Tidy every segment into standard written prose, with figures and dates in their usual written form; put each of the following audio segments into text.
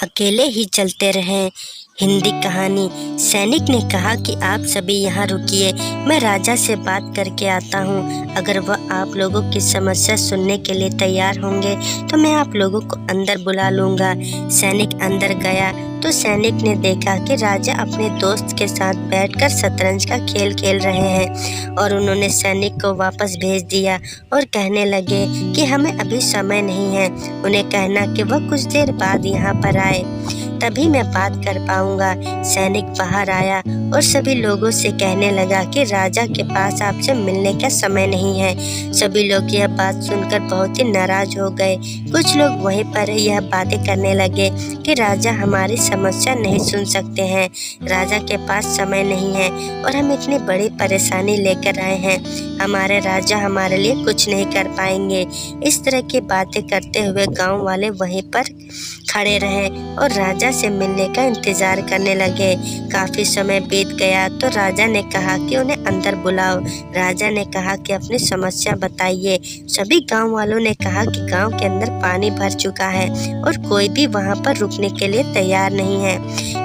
अकेले ही चलते रहें। हिंदी कहानी। सैनिक ने कहा कि आप सभी यहाँ रुकिए, मैं राजा से बात करके आता हूँ। अगर वह आप लोगों की समस्या सुनने के लिए तैयार होंगे तो मैं आप लोगों को अंदर बुला लूँगा। सैनिक अंदर गया तो सैनिक ने देखा कि राजा अपने दोस्त के साथ बैठकर शतरंज का खेल खेल रहे हैं और उन्होंने सैनिक को वापस भेज दिया और कहने लगे कि हमें अभी समय नहीं है। उन्हें कहना कि वह कुछ देर बाद यहाँ पर आए, तभी मैं बात कर पाऊंगा। सैनिक बाहर आया और सभी लोगों से कहने लगा कि राजा के पास आपसे मिलने का समय नहीं है। सभी लोग यह बात सुनकर बहुत ही नाराज हो गए। कुछ लोग वहीं पर यह बातें करने लगे कि राजा हमारी समस्या नहीं सुन सकते हैं, राजा के पास समय नहीं है और हम इतनी बड़ी परेशानी लेकर आए हैं, हमारे राजा हमारे लिए कुछ नहीं कर पाएंगे। इस तरह की बातें करते हुए गाँव वाले वहीं पर खड़े रहे और राजा से मिलने का इंतजार करने लगे। काफी समय बीत गया तो राजा ने कहा कि उन्हें अंदर बुलाओ। राजा ने कहा कि अपनी समस्या बताइए। सभी गांव वालों ने कहा कि गांव के अंदर पानी भर चुका है और कोई भी वहां पर रुकने के लिए तैयार नहीं है,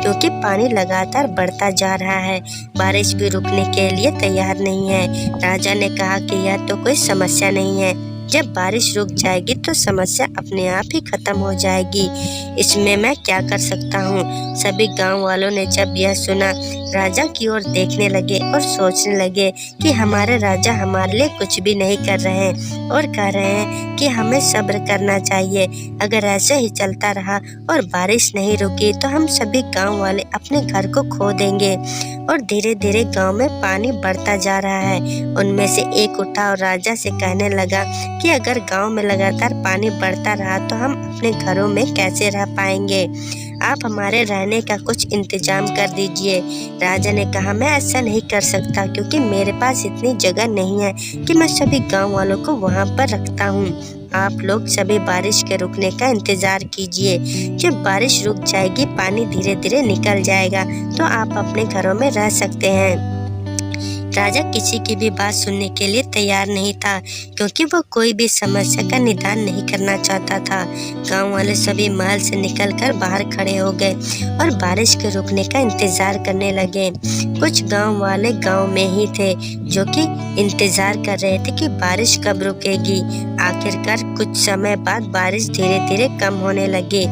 क्योंकि पानी लगातार बढ़ता जा रहा है। बारिश भी रुकने के लिए तैयार नहीं है। राजा ने कहा कि यह तो कोई समस्या नहीं है, जब बारिश रुक जाएगी तो समस्या अपने आप ही खत्म हो जाएगी, इसमें मैं क्या कर सकता हूँ। सभी गांव वालों ने जब यह सुना राजा की ओर देखने लगे और सोचने लगे कि हमारे राजा हमारे लिए कुछ भी नहीं कर रहे हैं और कह रहे हैं कि हमें सब्र करना चाहिए। अगर ऐसे ही चलता रहा और बारिश नहीं रुकी तो हम सभी गांव वाले अपने घर को खो देंगे। और धीरे धीरे गांव में पानी बढ़ता जा रहा है। उनमें से एक उठा और राजा से कहने लगा कि अगर गांव में लगातार पानी बढ़ता रहा तो हम अपने घरों में कैसे रह पाएंगे, आप हमारे रहने का कुछ इंतजाम कर दीजिए। राजा ने कहा मैं ऐसा नहीं कर सकता, क्योंकि मेरे पास इतनी जगह नहीं है कि मैं सभी गांव वालों को वहां पर रखता हूँ। आप लोग सभी बारिश के रुकने का इंतजार कीजिए। जब बारिश रुक जाएगी, पानी धीरे धीरे निकल जाएगा तो आप अपने घरों में रह सकते हैं। राजा किसी की भी बात सुनने के लिए तैयार नहीं था, क्योंकि वह कोई भी समस्या का निदान नहीं करना चाहता था। गांव वाले सभी महल से निकलकर बाहर खड़े हो गए और बारिश के रुकने का इंतजार करने लगे। कुछ गांव वाले गांव में ही थे जो कि इंतजार कर रहे थे कि बारिश कब रुकेगी। आखिरकार कुछ समय बाद बारिश धीरे धीरे कम होने लगी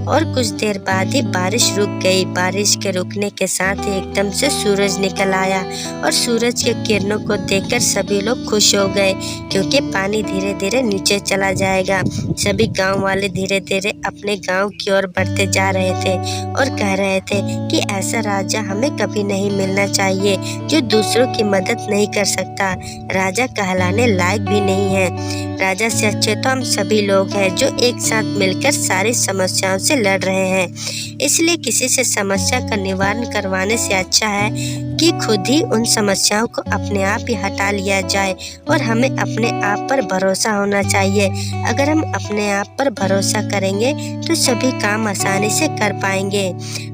और कुछ देर बाद ही बारिश रुक गई। बारिश के रुकने के साथ ही एकदम से सूरज निकल आया और सूरज के किरणों को देखकर सभी लोग खुश हो गए, क्योंकि पानी धीरे धीरे नीचे चला जाएगा। सभी गांव वाले धीरे धीरे अपने गांव की ओर बढ़ते जा रहे थे और कह रहे थे कि ऐसा राजा हमें कभी नहीं मिलना चाहिए जो दूसरों की मदद नहीं कर सकता, राजा कहलाने लायक भी नहीं है। राजा से अच्छे तो हम सभी लोग हैं जो एक साथ मिलकर सारी समस्याओं से लड़ रहे हैं। इसलिए किसी से समस्या का निवारण करवाने से अच्छा है कि खुद ही उन समस्याओं को अपने आप ही हटा लिया जाए और हमें अपने आप पर भरोसा होना चाहिए। अगर हम अपने आप पर भरोसा करेंगे तो सभी काम आसानी से कर पाएंगे।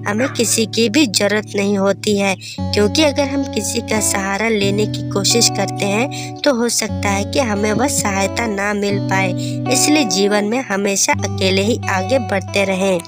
हमें किसी की भी जरूरत नहीं होती है, क्योंकि अगर हम किसी का सहारा लेने की कोशिश करते हैं तो हो सकता है कि हमें वह सहायता ना मिल पाए। इसलिए जीवन में हमेशा अकेले ही आगे बढ़ते रहें।